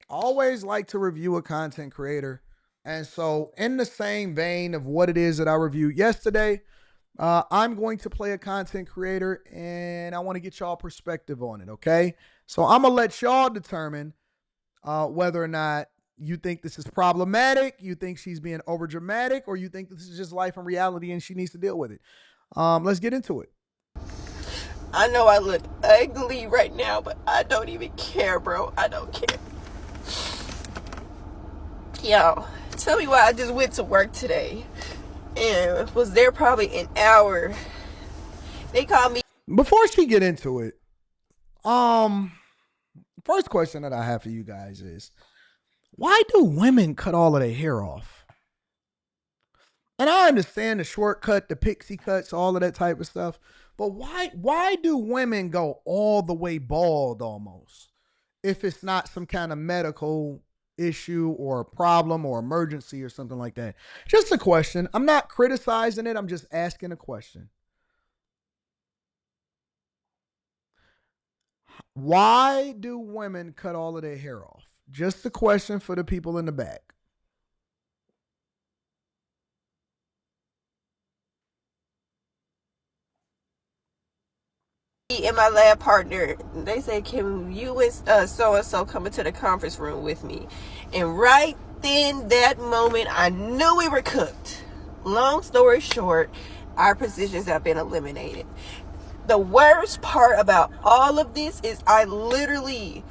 always like to review a content creator. And so, in the same vein of what it is that I reviewed yesterday, I'm going to play a content creator and I want to get y'all perspective on it, okay? So, I'm going to let y'all determine whether or not you think this is problematic, you think she's being over dramatic, or you think this is just life and reality and she needs to deal with it. Let's get into it. I know I look ugly right now, but I don't even care, bro. I don't care. Yo, tell me why I just went to work today and was there probably an hour. They called me. Before she get into it, um, first question that I have for you guys is, why do women cut all of their hair off? And I understand the shortcut, the pixie cuts, all of that type of stuff. But why do women go all the way bald almost? If it's not some kind of medical issue or a problem or emergency or something like that. Just a question. I'm not criticizing it. I'm just asking a question. Why do women cut all of their hair off? Just a question for the people in the back. And my lab partner, they said, can you and so-and-so come into the conference room with me? And right then, that moment, I knew we were cooked. Long story short, our positions have been eliminated. The worst part about all of this is I literally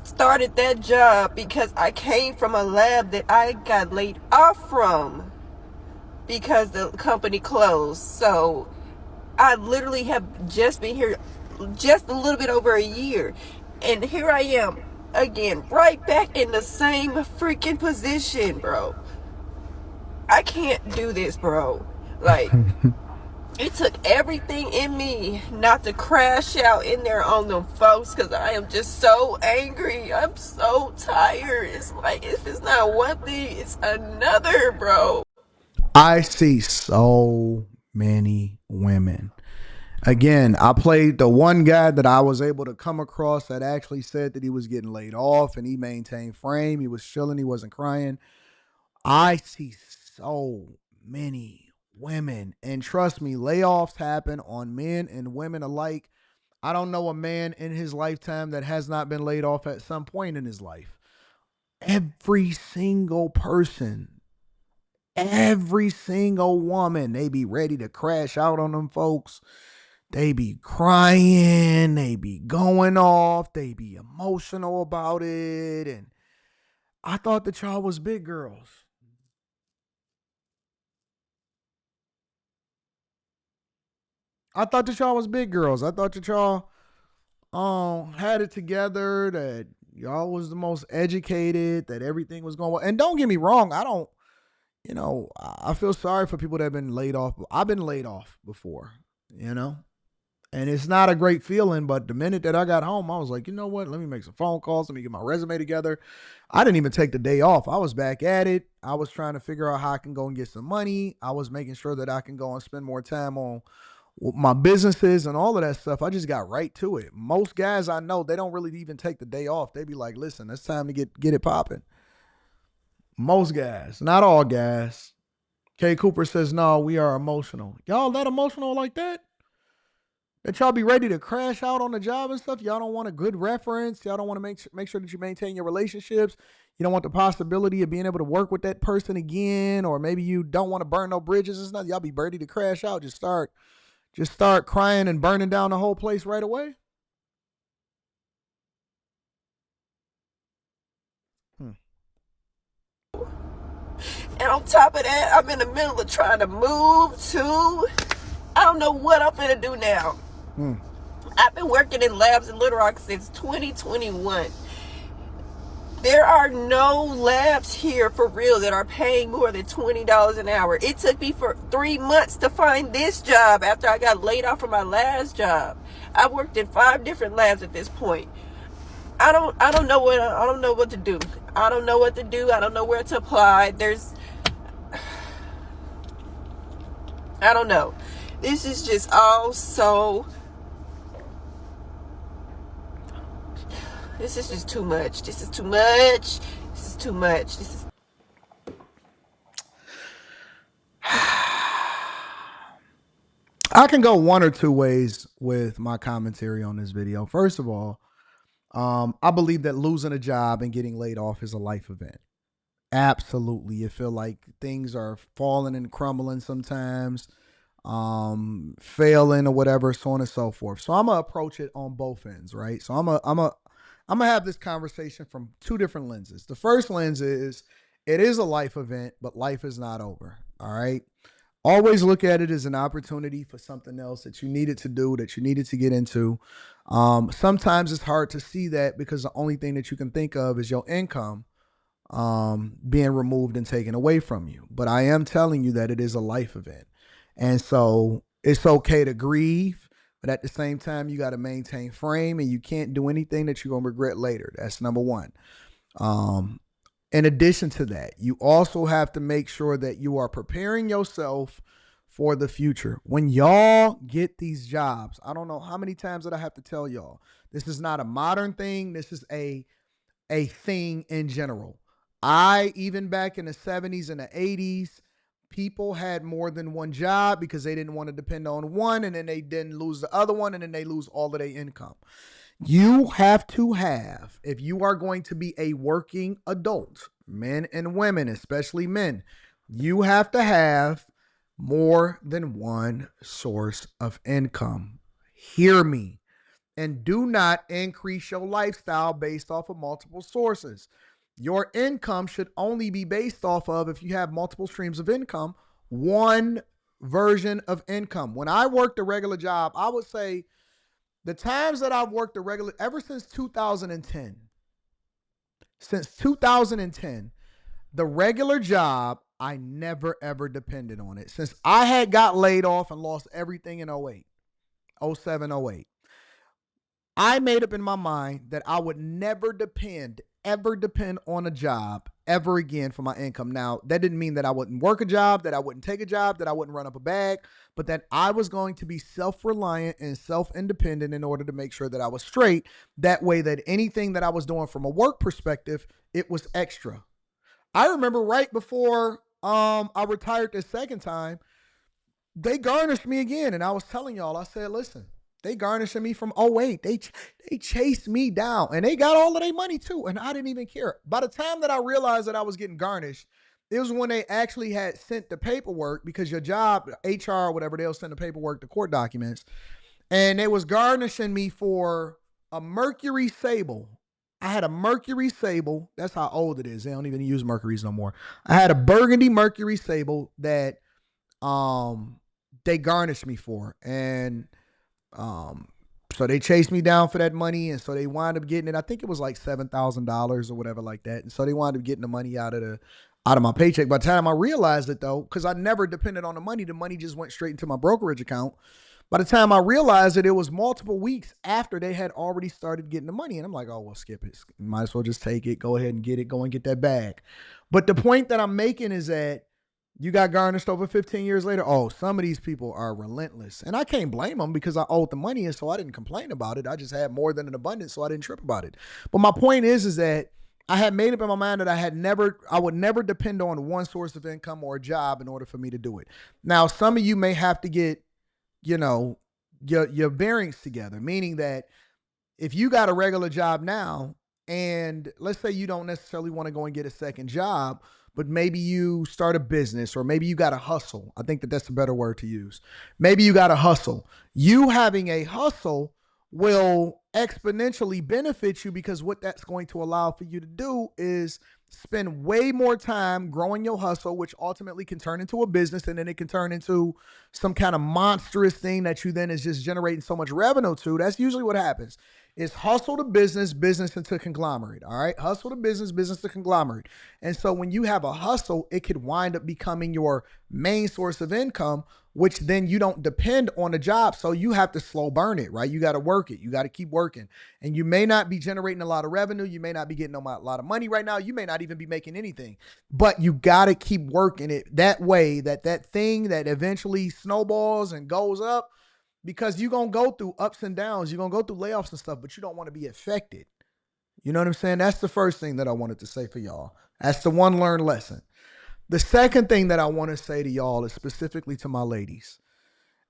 started that job because I came from a lab that I got laid off from because the company closed. So I literally have just been here just a little bit over a year. And here I am again, right back in the same freaking position, bro. I can't do this, bro. Like, it took everything in me not to crash out in there on them folks because I am just so angry. I'm so tired. It's like, if it's not one thing, it's another, bro. I see so many women. Again, I played the one guy that I was able to come across that actually said that he was getting laid off and he maintained frame. He was chilling. He wasn't crying. I see so many women. And trust me, layoffs happen on men and women alike. I don't know a man in his lifetime that has not been laid off at some point in his life. Every single person, every single woman, they be ready to crash out on them folks. They be crying, they be going off, they be emotional about it. And I thought that y'all was big girls. I thought that y'all was big girls. I thought that y'all had it together, that y'all was the most educated, that everything was going well. And don't get me wrong, I don't, I feel sorry for people that have been laid off. I've been laid off before, you know? And it's not a great feeling, but the minute that I got home, I was like, you know what? Let me make some phone calls. Let me get my resume together. I didn't even take the day off. I was back at it. I was trying to figure out how I can go and get some money. I was making sure that I can go and spend more time on my businesses and all of that stuff. I just got right to it. Most guys I know, they don't really even take the day off. They be like, listen, it's time to get it popping. Most guys, not all guys. K Cooper says, no, we are emotional. Y'all that emotional like that? That y'all be ready to crash out on the job and stuff? Y'all don't want a good reference. Y'all don't want to make sure that you maintain your relationships. You don't want the possibility of being able to work with that person again, or maybe you don't want to burn no bridges and stuff. Y'all be ready to crash out. Just start crying and burning down the whole place right away. Hmm. And on top of that, I'm in the middle of trying to move too. I don't know what I'm gonna do now. Hmm. I've been working in labs in Little Rock since 2021. There are no labs here for real that are paying more than $20 an hour. It took me for 3 months to find this job after I got laid off from my last job. I worked in 5 different labs at this point. I don't know what to do. I don't know what to do. I don't know where to apply. I don't know. This is just all so This is just too much. This is too much. This is too much. This is. I can go one or two ways with my commentary on this video. First of all, I believe that losing a job and getting laid off is a life event. Absolutely. You feel like things are falling and crumbling sometimes, failing or whatever, so on and so forth. So I'm gonna approach it on both ends, right? So I'm gonna have this conversation from two different lenses. The first lens is it is a life event, but life is not over. All right. Always look at it as an opportunity for something else that you needed to do, that you needed to get into. Sometimes it's hard to see that because the only thing that you can think of is your income being removed and taken away from you. But I am telling you that it is a life event. And so it's okay to grieve, but at the same time, you got to maintain frame and you can't do anything that you're going to regret later. That's number one. Um, in addition to that, you also have to make sure that you are preparing yourself for the future. When y'all get these jobs, I don't know how many times that I have to tell y'all, this is not a modern thing. This is a thing in general. Even back in the 70s and the 80s, people had more than one job because they didn't want to depend on one and then they didn't lose the other one and then they lose all of their income. You have to have, if you are going to be a working adult, men and women, especially men, you have to have more than one source of income. Hear me. And do not increase your lifestyle based off of multiple sources. Your income should only be based off of, if you have multiple streams of income, one version of income. When I worked a regular job, I would say the times that I've worked a regular, ever since 2010, the regular job, I never ever depended on it. Since I had got laid off and lost everything in 08, 07, 08. I made up in my mind that I would ever depend on a job ever again for my income. Now, that didn't mean that I wouldn't work a job, that I wouldn't take a job, that I wouldn't run up a bag, but that I was going to be self-reliant and self-independent in order to make sure that I was straight. That way that anything that I was doing from a work perspective, it was extra. I remember right before I retired the second time, they garnished me again. And I was telling y'all, I said, listen, they garnishing me from 08. They chased me down and they got all of their money too. And I didn't even care. By the time that I realized that I was getting garnished, it was when they actually had sent the paperwork, because your job, HR or whatever, they'll send the paperwork, the court documents. And they was garnishing me for a Mercury Sable. I had a Mercury Sable. That's how old it is. They don't even use Mercuries no more. I had a burgundy Mercury Sable that um they garnished me for. And um so they chased me down for that money, and so they wound up getting it. I think it was like $7,000 or whatever like that. And so they wound up getting the money out of my paycheck. By the time I realized it though, because I never depended on the money just went straight into my brokerage account. By the time I realized it was multiple weeks after they had already started getting the money. And I'm like, oh, well, skip it. Might as well just take it. Go ahead and get it. Go and get that bag. But the point that I'm making is that you got garnished over 15 years later. Oh, some of these people are relentless. And I can't blame them because I owed the money. And so I didn't complain about it. I just had more than an abundance. So I didn't trip about it. But my point is that I had made up in my mind that I would never depend on one source of income or a job in order for me to do it. Now, some of you may have to get, you know, your bearings together, meaning that if you got a regular job now, and let's say you don't necessarily want to go and get a second job, but maybe you start a business, or maybe you got a hustle. I think that that's a better word to use. Maybe you got a hustle. You having a hustle will exponentially benefit you, because what that's going to allow for you to do is spend way more time growing your hustle, which ultimately can turn into a business, and then it can turn into some kind of monstrous thing that you then is just generating so much revenue to. That's usually what happens. Is hustle to business, business into conglomerate. All right. Hustle to business, business to conglomerate. And so when you have a hustle, it could wind up becoming your main source of income, which then you don't depend on a job. So you have to slow burn it, right? You got to work it. You got to keep working. And you may not be generating a lot of revenue. You may not be getting a lot of money right now. You may not even be making anything, but you got to keep working it that way, that thing that eventually snowballs and goes up, because you're going to go through ups and downs. You're going to go through layoffs and stuff, but you don't want to be affected. You know what I'm saying? That's the first thing that I wanted to say for y'all. That's the one learned lesson. The second thing that I want to say to y'all is specifically to my ladies.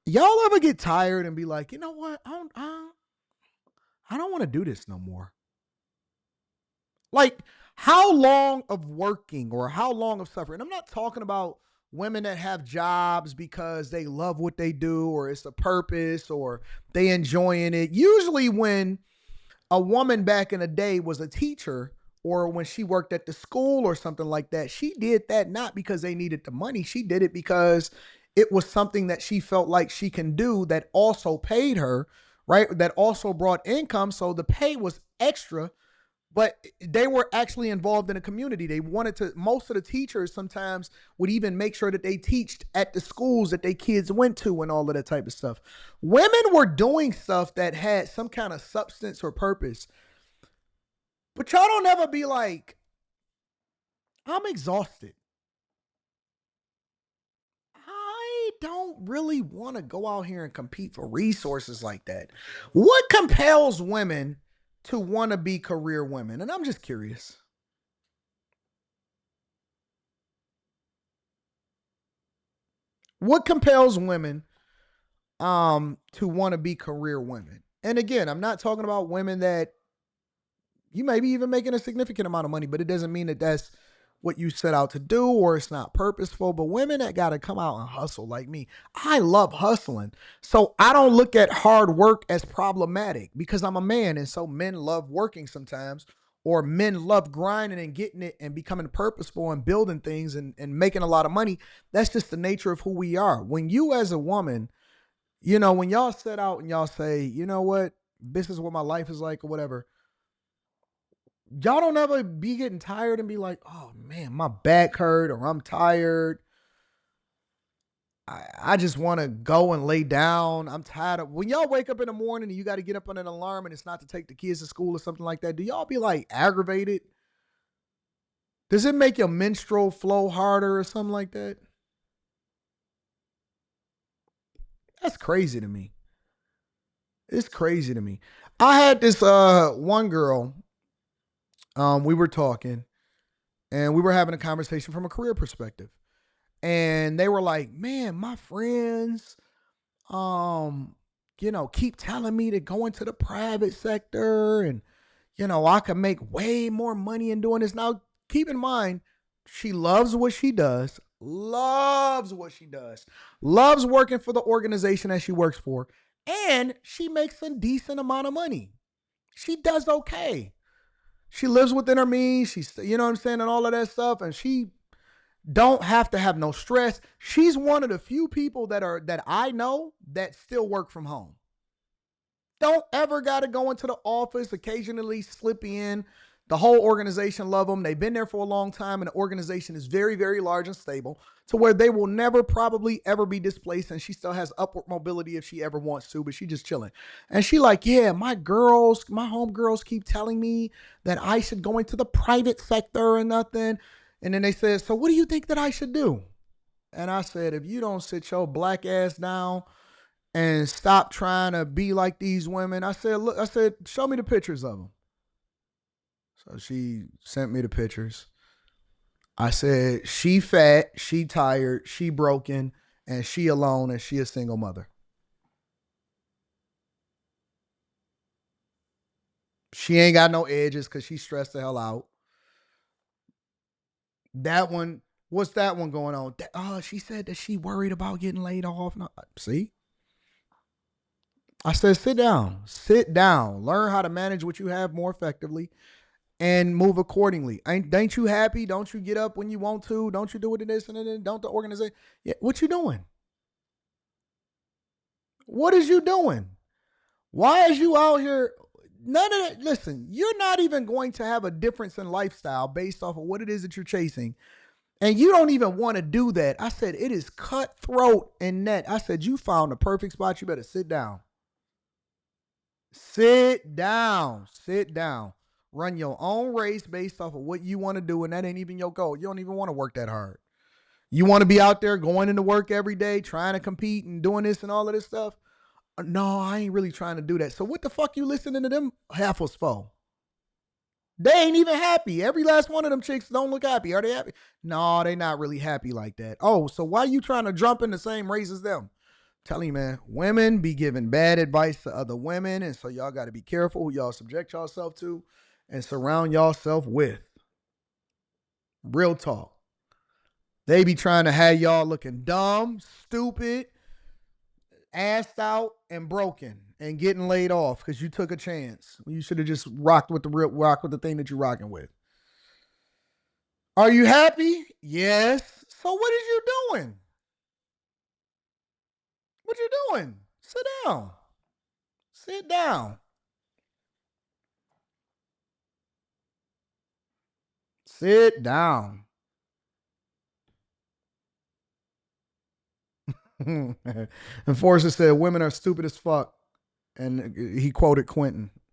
Y'all ever get tired and be like, you know what? I don't want to do this no more. Like, how long of working or how long of suffering? I'm not talking about women that have jobs because they love what they do or it's a purpose or they enjoying it. Usually when a woman back in the day was a teacher or when she worked at the school or something like that, she did that not because they needed the money. She did it because it was something that she felt like she can do that also paid her, right? That also brought income. So the pay was extra, but they were actually involved in a community. They wanted to, most of the teachers sometimes would even make sure that they teached at the schools that their kids went to and all of that type of stuff. Women were doing stuff that had some kind of substance or purpose. But y'all don't ever be like, I'm exhausted. I don't really want to go out here and compete for resources like that. What compels women to want to be career women? And I'm just curious. What compels women to want to be career women? And again, I'm not talking about women that you may be even making a significant amount of money, but it doesn't mean that that's what you set out to do or it's not purposeful. But women that got to come out and hustle like me, I love hustling. So I don't look at hard work as problematic because I'm a man. And so men love working sometimes, or men love grinding and getting it and becoming purposeful and building things and making a lot of money. That's just the nature of who we are. When you, as a woman, when y'all set out and y'all say, you know what, this is what my life is like or whatever, y'all don't ever be getting tired and be like, oh man, my back hurt or I'm tired. I just want to go and lay down. I'm tired of when y'all wake up in the morning and you got to get up on an alarm and it's not to take the kids to school or something like that. Do y'all be like aggravated? Does it make your menstrual flow harder or something like that? That's crazy to me. It's crazy to me. I had this one girl, we were talking and we were having a conversation from a career perspective. And they were like, "Man, my friends um keep telling me to go into the private sector and I can make way more money in doing this." Now keep in mind, she loves what she does, loves working for the organization that she works for, and she makes a decent amount of money. She does okay. She lives within her means. She's, what I'm saying, and all of that stuff, and she don't have to have no stress. She's one of the few people that I know that still work from home. Don't ever got to go into the office, occasionally slip in. The whole organization love them. They've been there for a long time, and the organization is very, very large and stable to where they will never probably ever be displaced, and she still has upward mobility if she ever wants to, but she just chilling. And she like, yeah, my home girls keep telling me that I should go into the private sector and nothing. And then they said, so what do you think that I should do? And I said, if you don't sit your black ass down and stop trying to be like these women, I said, look, I said, show me the pictures of them. So she sent me the pictures. I said, she fat, she tired, she broken, and she alone, and she a single mother. She ain't got no edges because she stressed the hell out. That one, what's that one going on? She said that she worried about getting laid off. No, see, I said, sit down, learn how to manage what you have more effectively, and move accordingly. Ain't you happy? Don't you get up when you want to? Don't you do it in this and then? Don't the organization? Yeah, what you doing? What is you doing? Why is you out here? None of that. Listen, you're not even going to have a difference in lifestyle based off of what it is that you're chasing. And you don't even want to do that. I said, it is cutthroat in net. I said, you found the perfect spot. You better sit down. Sit down. Sit down. Run your own race based off of what you want to do. And that ain't even your goal. You don't even want to work that hard. You want to be out there going into work every day, trying to compete and doing this and all of this stuff. No, I ain't really trying to do that. So what the fuck you listening to them heifers for? They ain't even happy. Every last one of them chicks don't look happy. Are they happy? No, they not really happy like that. Oh, so why you trying to jump in the same race as them? Telling you, man, women be giving bad advice to other women, and so y'all got to be careful who y'all subject yourself to and surround yourself with. Real talk. They be trying to have y'all looking dumb, stupid, assed out, and broken, and getting laid off because you took a chance. You should have just rock with the thing that you're rocking with. Are you happy? Yes. So what is you doing? What you doing? Sit down. Sit down. Sit down. And Forrester said, women are stupid as fuck. And he quoted Quentin.